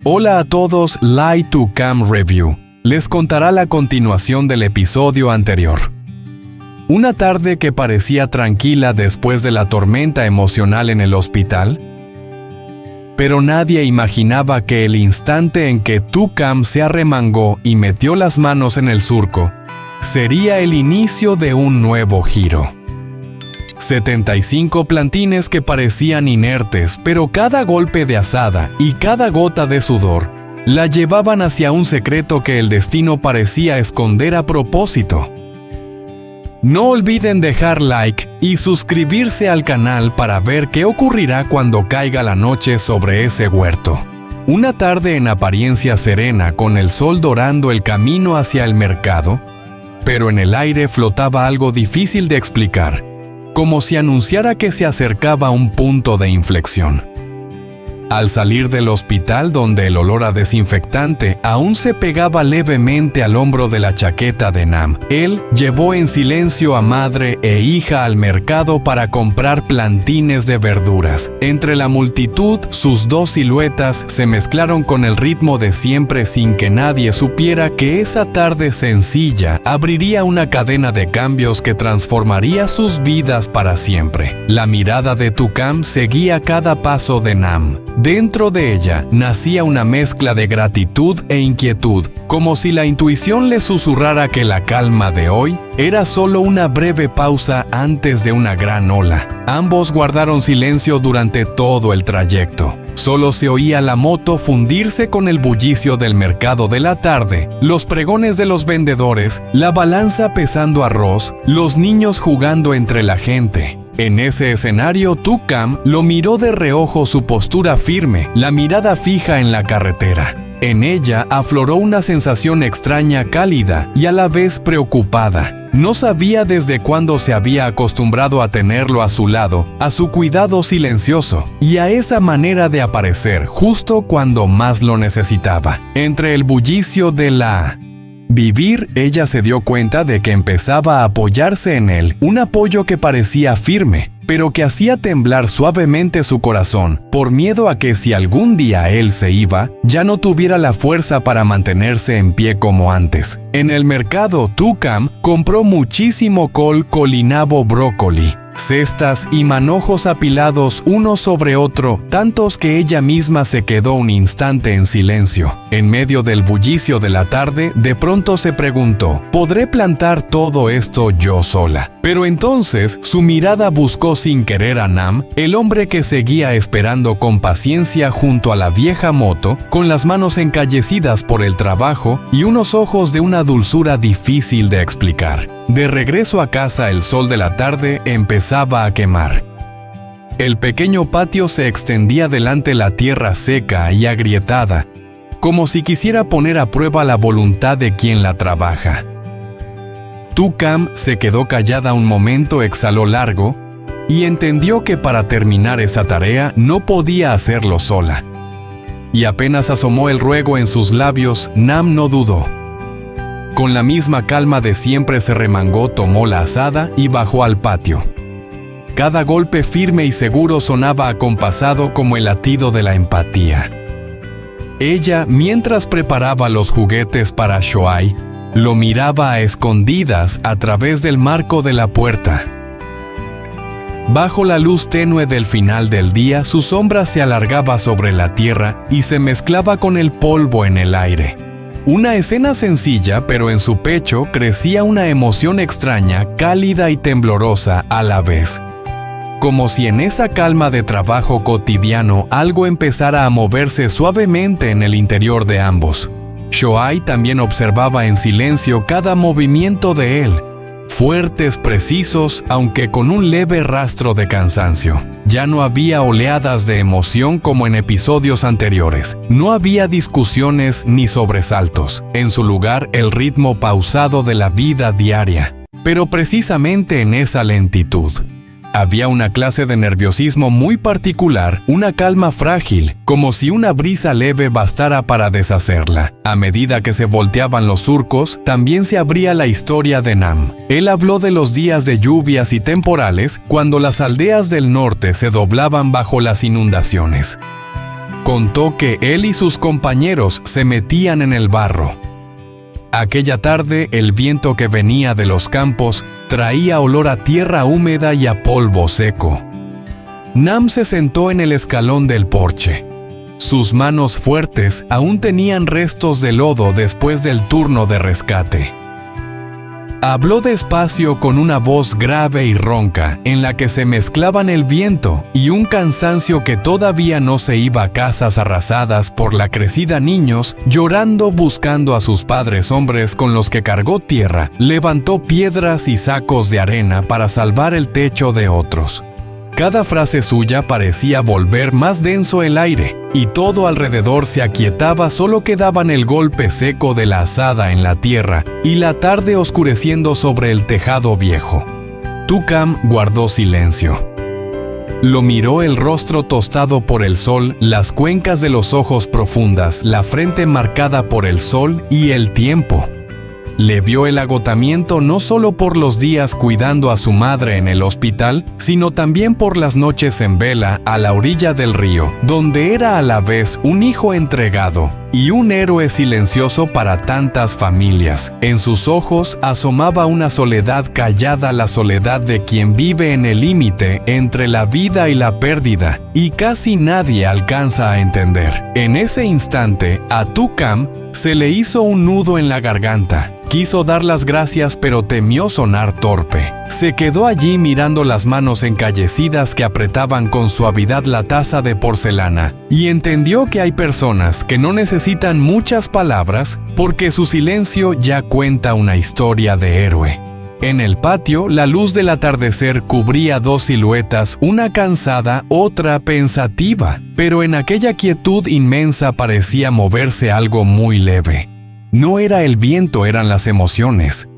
Hola a todos, Light to Cam Review. Les contará la continuación del episodio anterior. Una tarde que parecía tranquila después de la tormenta emocional en el hospital, pero nadie imaginaba que el instante en que Tu-Cam se arremangó y metió las manos en el surco, sería el inicio de un nuevo giro. 75 plantines que parecían inertes, pero cada golpe de azada y cada gota de sudor la llevaban hacia un secreto que el destino parecía esconder a propósito. No olviden dejar like y suscribirse al canal para ver qué ocurrirá cuando caiga la noche sobre ese huerto. Una tarde en apariencia serena con el sol dorando el camino hacia el mercado, pero en el aire flotaba algo difícil de explicar, como si anunciara que se acercaba un punto de inflexión. Al salir del hospital, donde el olor a desinfectante aún se pegaba levemente al hombro de la chaqueta de Nam, él llevó en silencio a madre e hija al mercado para comprar plantines de verduras. Entre la multitud, sus dos siluetas se mezclaron con el ritmo de siempre sin que nadie supiera que esa tarde sencilla abriría una cadena de cambios que transformaría sus vidas para siempre. La mirada de Tu-Cam seguía cada paso de Nam. Dentro de ella nacía una mezcla de gratitud e inquietud, como si la intuición le susurrara que la calma de hoy era solo una breve pausa antes de una gran ola. Ambos guardaron silencio durante todo el trayecto. Solo se oía la moto fundirse con el bullicio del mercado de la tarde, los pregones de los vendedores, la balanza pesando arroz, los niños jugando entre la gente. En ese escenario, Tu-Cam lo miró de reojo, su postura firme, la mirada fija en la carretera. En ella afloró una sensación extraña, cálida y a la vez preocupada. No sabía desde cuándo se había acostumbrado a tenerlo a su lado, a su cuidado silencioso y a esa manera de aparecer justo cuando más lo necesitaba. Entre el bullicio de la vivir, ella se dio cuenta de que empezaba a apoyarse en él, un apoyo que parecía firme, pero que hacía temblar suavemente su corazón, por miedo a que si algún día él se iba, ya no tuviera la fuerza para mantenerse en pie como antes. En el mercado, Tu-Cam compró muchísimo col, colinabo, brócoli, cestas y manojos apilados uno sobre otro, tantos que ella misma se quedó un instante en silencio. En medio del bullicio de la tarde, de pronto se preguntó, ¿podré plantar todo esto yo sola? Pero entonces su mirada buscó sin querer a Nam, el hombre que seguía esperando con paciencia junto a la vieja moto, con las manos encallecidas por el trabajo y unos ojos de una dulzura difícil de explicar. De regreso a casa, el sol de la tarde empezaba a quemar. El pequeño patio se extendía delante la tierra seca y agrietada, como si quisiera poner a prueba la voluntad de quien la trabaja. Tu-Cam se quedó callada un momento, exhaló largo y entendió que para terminar esa tarea no podía hacerlo sola. Y apenas asomó el ruego en sus labios, Nam no dudó. Con la misma calma de siempre se remangó, tomó la azada y bajó al patio. Cada golpe firme y seguro sonaba acompasado como el latido de la empatía. Ella, mientras preparaba los juguetes para Shoai, lo miraba a escondidas a través del marco de la puerta. Bajo la luz tenue del final del día, su sombra se alargaba sobre la tierra y se mezclaba con el polvo en el aire. Una escena sencilla, pero en su pecho crecía una emoción extraña, cálida y temblorosa a la vez. Como si en esa calma de trabajo cotidiano algo empezara a moverse suavemente en el interior de ambos. Shoai también observaba en silencio cada movimiento de él, fuertes, precisos, aunque con un leve rastro de cansancio. Ya no había oleadas de emoción como en episodios anteriores. No había discusiones ni sobresaltos. En su lugar, el ritmo pausado de la vida diaria. Pero precisamente en esa lentitud había una clase de nerviosismo muy particular, una calma frágil, como si una brisa leve bastara para deshacerla. A medida que se volteaban los surcos, también se abría la historia de Nam. Él habló de los días de lluvias y temporales, cuando las aldeas del norte se doblaban bajo las inundaciones. contó que él y sus compañeros se metían en el barro. Aquella tarde, el viento que venía de los campos traía olor a tierra húmeda y a polvo seco. Nam se sentó en el escalón del porche. Sus manos fuertes aún tenían restos de lodo después del turno de rescate. Habló despacio con una voz grave y ronca, en la que se mezclaban el viento y un cansancio que todavía no se iba a casas arrasadas por la crecida. Niños, llorando buscando a sus padres hombres con los que cargó tierra, levantó piedras y sacos de arena para salvar el techo de otros. Cada frase suya parecía volver más denso el aire, y todo alrededor se aquietaba, solo quedaban el golpe seco de la azada en la tierra y la tarde oscureciendo sobre el tejado viejo. Tu-Kam guardó silencio. Lo miró, el rostro tostado por el sol, las cuencas de los ojos profundas, la frente marcada por el sol y el tiempo. Le vio el agotamiento no solo por los días cuidando a su madre en el hospital, sino también por las noches en vela a la orilla del río, donde era a la vez un hijo entregado y un héroe silencioso para tantas familias. En sus ojos asomaba una soledad callada, la soledad de quien vive en el límite entre la vida y la pérdida, y casi nadie alcanza a entender. En ese instante, a Tu-Kam se le hizo un nudo en la garganta. Quiso dar las gracias, pero temió sonar torpe. Se quedó allí mirando las manos encallecidas que apretaban con suavidad la taza de porcelana, y entendió que hay personas que no necesitan muchas palabras porque su silencio ya cuenta una historia de héroe. En el patio, la luz del atardecer cubría dos siluetas, una cansada, otra pensativa, pero en aquella quietud inmensa parecía moverse algo muy leve. No era el viento, eran las emociones.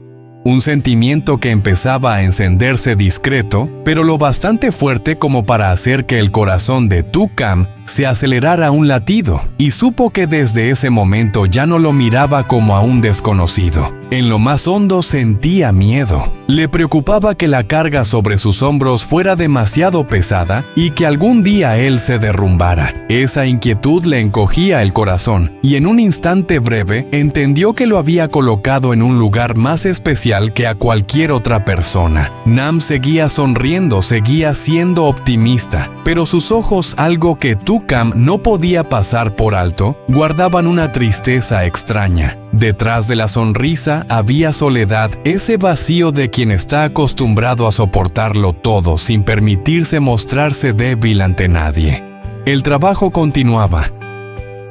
Un sentimiento que empezaba a encenderse discreto, pero lo bastante fuerte como para hacer que el corazón de Tu-Kam se acelerara un latido, y supo que desde ese momento ya no lo miraba como a un desconocido. En lo más hondo sentía miedo. Le preocupaba que la carga sobre sus hombros fuera demasiado pesada y que algún día él se derrumbara. Esa inquietud le encogía el corazón, y en un instante breve entendió que lo había colocado en un lugar más especial que a cualquier otra persona. Nam seguía sonriendo, seguía siendo optimista, pero sus ojos, algo que Tu-Kam no podía pasar por alto, guardaban una tristeza extraña. Detrás de la sonrisa había soledad, ese vacío de quien está acostumbrado a soportarlo todo sin permitirse mostrarse débil ante nadie. El trabajo continuaba.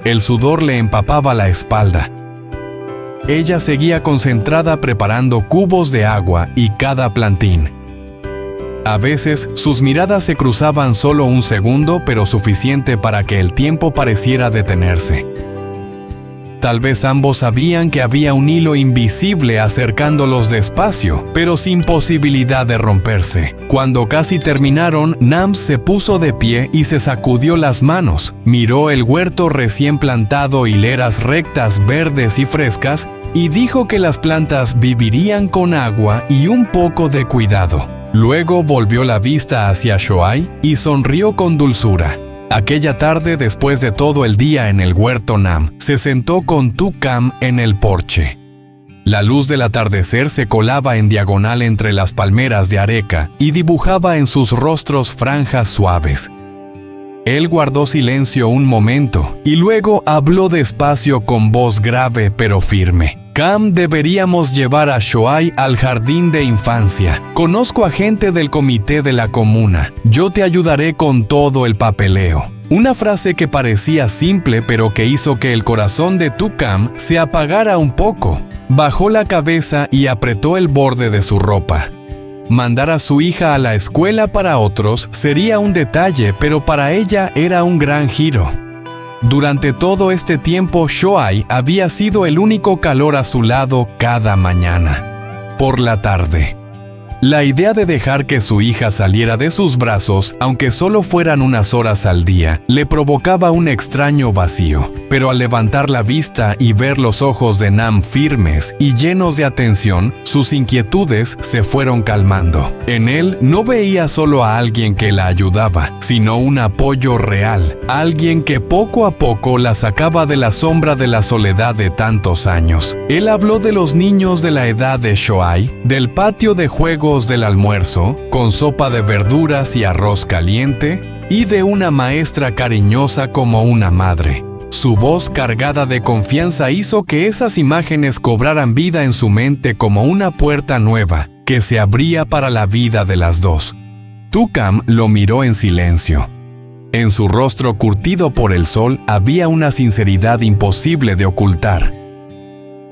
El sudor le empapaba la espalda. Ella seguía concentrada preparando cubos de agua y cada plantín. A veces, sus miradas se cruzaban solo un segundo, pero suficiente para que el tiempo pareciera detenerse. Tal vez ambos sabían que había un hilo invisible acercándolos despacio, pero sin posibilidad de romperse. Cuando casi terminaron, Nam se puso de pie y se sacudió las manos. Miró el huerto recién plantado, hileras rectas, verdes y frescas, y dijo que las plantas vivirían con agua y un poco de cuidado. Luego volvió la vista hacia Shoai y sonrió con dulzura. Aquella tarde, después de todo el día en el huerto, Nam se sentó con Tu-Kam en el porche. La luz del atardecer se colaba en diagonal entre las palmeras de areca y dibujaba en sus rostros franjas suaves. Él guardó silencio un momento y luego habló despacio con voz grave pero firme. Kam, deberíamos llevar a Shoai al jardín de infancia. Conozco a gente del comité de la comuna. Yo te ayudaré con todo el papeleo. Una frase que parecía simple pero que hizo que el corazón de Tu-Kam se apagara un poco. Bajó la cabeza y apretó el borde de su ropa. Mandar a su hija a la escuela para otros sería un detalle, pero para ella era un gran giro. Durante todo este tiempo, Shoai había sido el único calor a su lado cada mañana. Por la tarde, la idea de dejar que su hija saliera de sus brazos, aunque solo fueran unas horas al día, le provocaba un extraño vacío. pero al levantar la vista y ver los ojos de Nam firmes y llenos de atención, sus inquietudes se fueron calmando. En él no veía solo a alguien que la ayudaba, sino un apoyo real, alguien que poco a poco la sacaba de la sombra de la soledad de tantos años. Él habló de los niños de la edad de Shoai, del patio de juegos del almuerzo, con sopa de verduras y arroz caliente, y de una maestra cariñosa como una madre. Su voz cargada de confianza hizo que esas imágenes cobraran vida en su mente como una puerta nueva que se abría para la vida de las dos. Tu-Kam lo miró en silencio. En su rostro curtido por el sol había una sinceridad imposible de ocultar.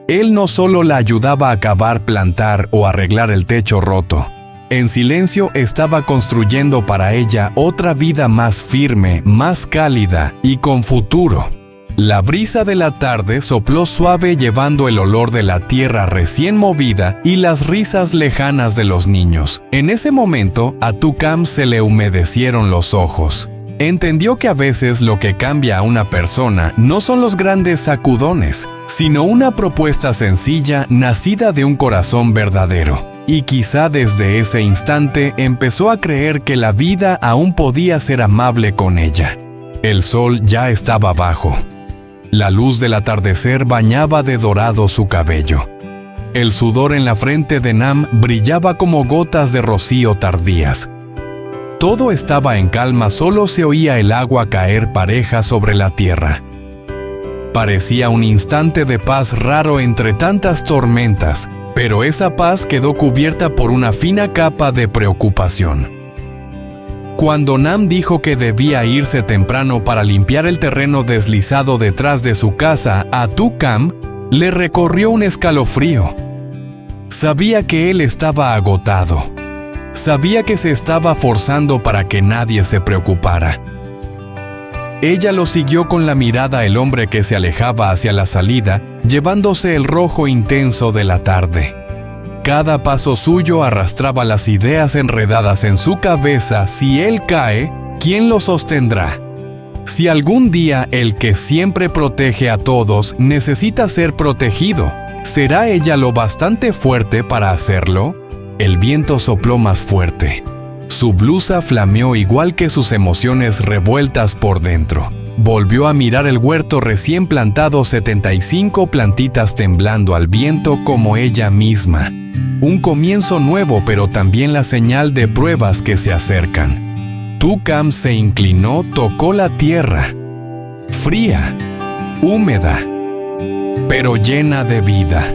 Él no solo la ayudaba a cavar, plantar o arreglar el techo roto. En silencio estaba construyendo para ella otra vida más firme, más cálida y con futuro. La brisa de la tarde sopló suave llevando el olor de la tierra recién movida y las risas lejanas de los niños. En ese momento, a Tu-Kam se le humedecieron los ojos. Entendió que a veces lo que cambia a una persona no son los grandes sacudones, sino una propuesta sencilla nacida de un corazón verdadero. Y quizá desde ese instante empezó a creer que la vida aún podía ser amable con ella. El sol ya estaba bajo. La luz del atardecer bañaba de dorado su cabello. El sudor en la frente de Nam brillaba como gotas de rocío tardías. Todo estaba en calma, solo se oía el agua caer pareja sobre la tierra. Parecía un instante de paz raro entre tantas tormentas, pero esa paz quedó cubierta por una fina capa de preocupación. Cuando Nam dijo que debía irse temprano para limpiar el terreno deslizado detrás de su casa, a Tu-Kam le recorrió un escalofrío. Sabía que él estaba agotado. Sabía que se estaba forzando para que nadie se preocupara. Ella lo siguió con la mirada el hombre que se alejaba hacia la salida, llevándose el rojo intenso de la tarde. Cada paso suyo arrastraba las ideas enredadas en su cabeza. Si él cae, ¿quién lo sostendrá? Si algún día el que siempre protege a todos necesita ser protegido, ¿será ella lo bastante fuerte para hacerlo? El viento sopló más fuerte. Su blusa flameó igual que sus emociones revueltas por dentro. Volvió a mirar el huerto recién plantado, 75 plantitas temblando al viento como ella misma. Un comienzo nuevo, pero también la señal de pruebas que se acercan. Tu-Kam se inclinó, tocó la tierra. Fría, húmeda, pero llena de vida.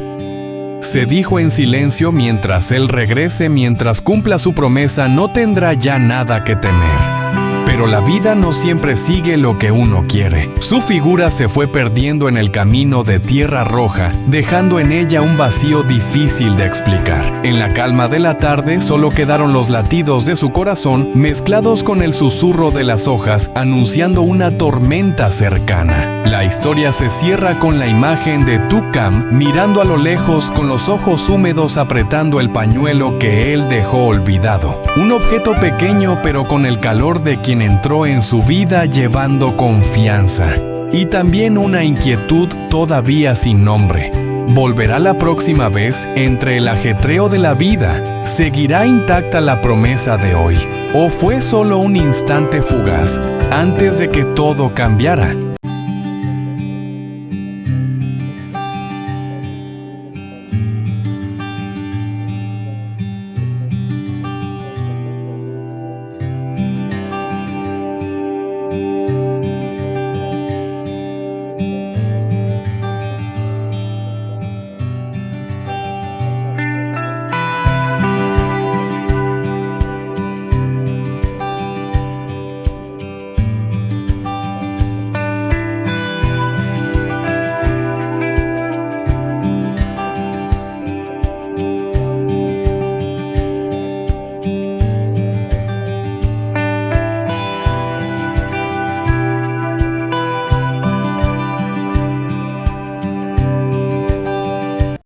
Se dijo en silencio: mientras él regrese, mientras cumpla su promesa, no tendrá ya nada que temer. Pero la vida no siempre sigue lo que uno quiere. Su figura se fue perdiendo en el camino de tierra roja, dejando en ella un vacío difícil de explicar. En la calma de la tarde solo quedaron los latidos de su corazón mezclados con el susurro de las hojas, anunciando una tormenta cercana. La historia se cierra con la imagen de Tu-Kam mirando a lo lejos con los ojos húmedos apretando el pañuelo que él dejó olvidado. Un objeto pequeño pero con el calor de quien entró en su vida llevando confianza. Y también una inquietud todavía sin nombre. ¿Volverá la próxima vez? Entre el ajetreo de la vida, ¿seguirá intacta la promesa de hoy? ¿O fue solo un instante fugaz antes de que todo cambiara?